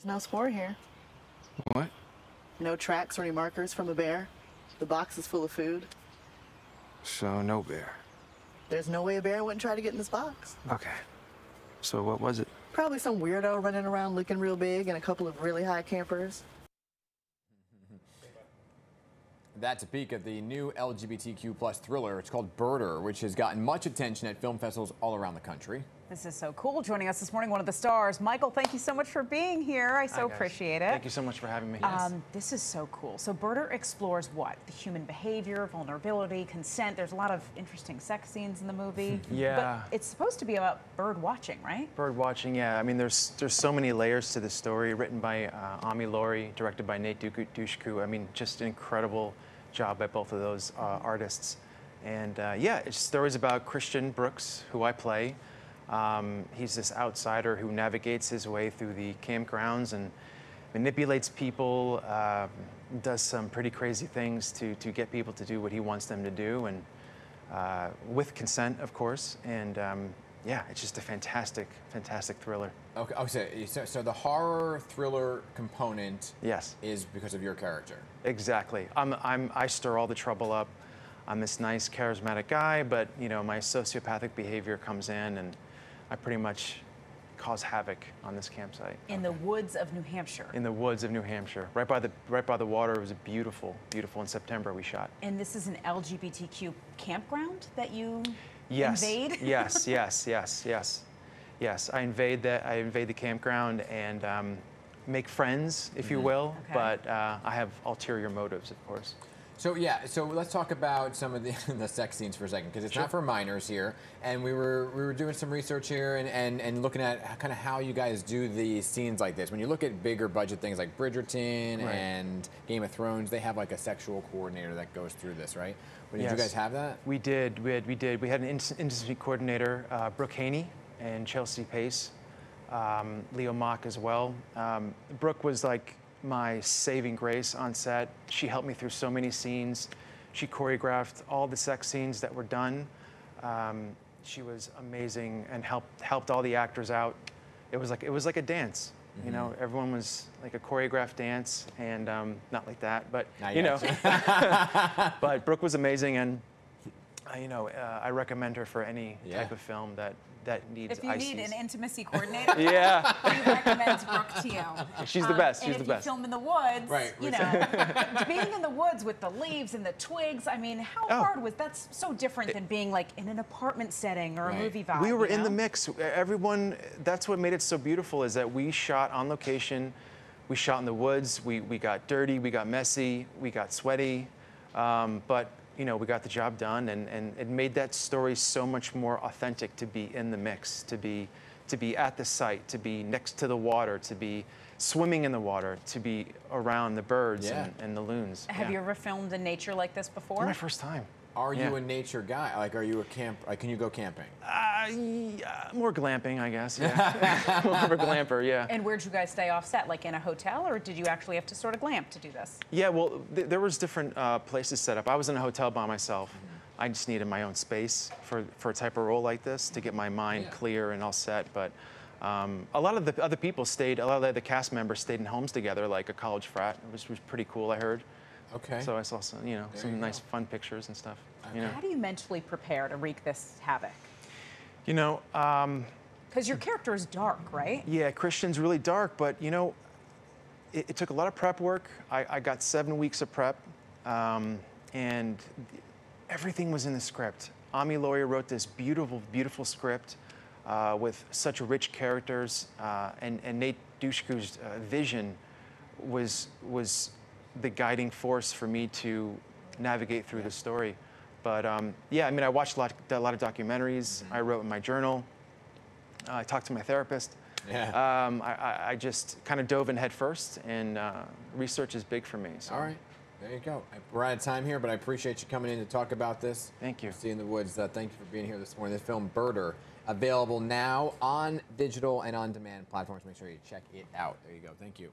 No spoor here. What? No tracks or any markers from a bear. The box is full of food. So, no bear. There's no way a bear wouldn't try to get in this box. Okay. So, what was it? Probably some weirdo running around looking real big and a couple of really high campers. That's a peek at the new LGBTQ plus thriller. It's called Birder, which has gotten much attention at film festivals all around the country. This is so cool. Joining us this morning, one of the stars. Michael, thank you so much for being here. I so appreciate it. Thank you so much for having me. This is so cool. So Birder explores what? The human behavior, vulnerability, consent. There's a lot of interesting sex scenes in the movie. Yeah. But it's supposed to be about bird watching, right? Bird watching, yeah. I mean, there's so many layers to the story. Written by Ami Laurie, directed by Nate Dushku. I mean, just an incredible job by both of those artists. And yeah, it's stories about Christian Brooks, who I play. He's this outsider who navigates his way through the campgrounds and manipulates people, does some pretty crazy things to get people to do what he wants them to do, and with consent, of course. And yeah, it's just a fantastic, fantastic thriller. Okay, so the horror thriller component Yes. is because of your character. Exactly. I stir all the trouble up. I'm this nice, charismatic guy, but you know, my sociopathic behavior comes in, and I pretty much cause havoc on this campsite. In the woods of New Hampshire. In the woods of New Hampshire, right by the water. It was beautiful, beautiful. In September, we shot. And this is an LGBTQ campground that you Yes. invade? Yes. Yes. I invade the campground and make friends, if you will. Okay. But I have ulterior motives, of course. So yeah, so let's talk about some of the sex scenes for a second, because it's not for minors here. And we were doing some research here and looking at kind of how you guys do the scenes like this. When you look at bigger budget things like Bridgerton and Game of Thrones, they have like a sexual coordinator that goes through this, right? But did you guys have that? We did. We did. We had an intimacy coordinator, Brooke Haney and Chelsea Pace, Leo Mock as well. Brooke was like my saving grace on set. She helped me through so many scenes. She choreographed all the sex scenes that were done. She was amazing and helped all the actors out. It was like a dance. You know, everyone was like a choreographed dance, and not like that, but you know. But Brooke was amazing, and you know, I recommend her for any type of film that needs If you ices. need an intimacy coordinator, yeah, we recommend Brooke to you. She's the best. She's and the best. If you film in the woods, Right. you know, being in the woods with the leaves and the twigs, I mean, how hard was that's so different than being like in an apartment setting or a movie vibe. We were you in the know? mix. Everyone, that's what made it so beautiful, is that we shot on location. We shot in the woods. We got dirty, we got messy, we got sweaty, but you know, we got the job done, and it made that story so much more authentic to be in the mix, to be at the site, to be next to the water, to be swimming in the water, to be around the birds and the loons. Have you ever filmed in nature like this before? My first time. Are you a nature guy? Like, are you a camp? Like, can you go camping? Yeah, more glamping, I guess. Yeah. More of a glamper, yeah. And where'd you guys stay off set? Like in a hotel, or did you actually have to sort of glamp to do this? Yeah, well, there was different places set up. I was in a hotel by myself. I just needed my own space for a type of role like this to get my mind clear and all set. But a lot of the other people stayed, a lot of the cast members stayed in homes together, like a college frat. It was pretty cool, I heard. Okay. So I saw some, you know, some nice fun pictures and stuff. You know. How do you mentally prepare to wreak this havoc? You know, because your character is dark, right? Yeah, Christian's really dark, but you know, it took a lot of prep work. I got 7 weeks of prep, and everything was in the script. Ami Laurie wrote this beautiful, beautiful script with such rich characters, and Nate Dushku's vision was the guiding force for me to navigate through the story. But yeah, I mean, I watched a lot of documentaries. I wrote in my journal. I talked to my therapist. I just kind of dove in head first, and research is big for me. So. All right, there you go. We're out of time here, but I appreciate you coming in to talk about this. Thank you. See you in the woods. Thank you for being here this morning. This film, Birder, available now on digital and on-demand platforms. Make sure you check it out. There you go. Thank you.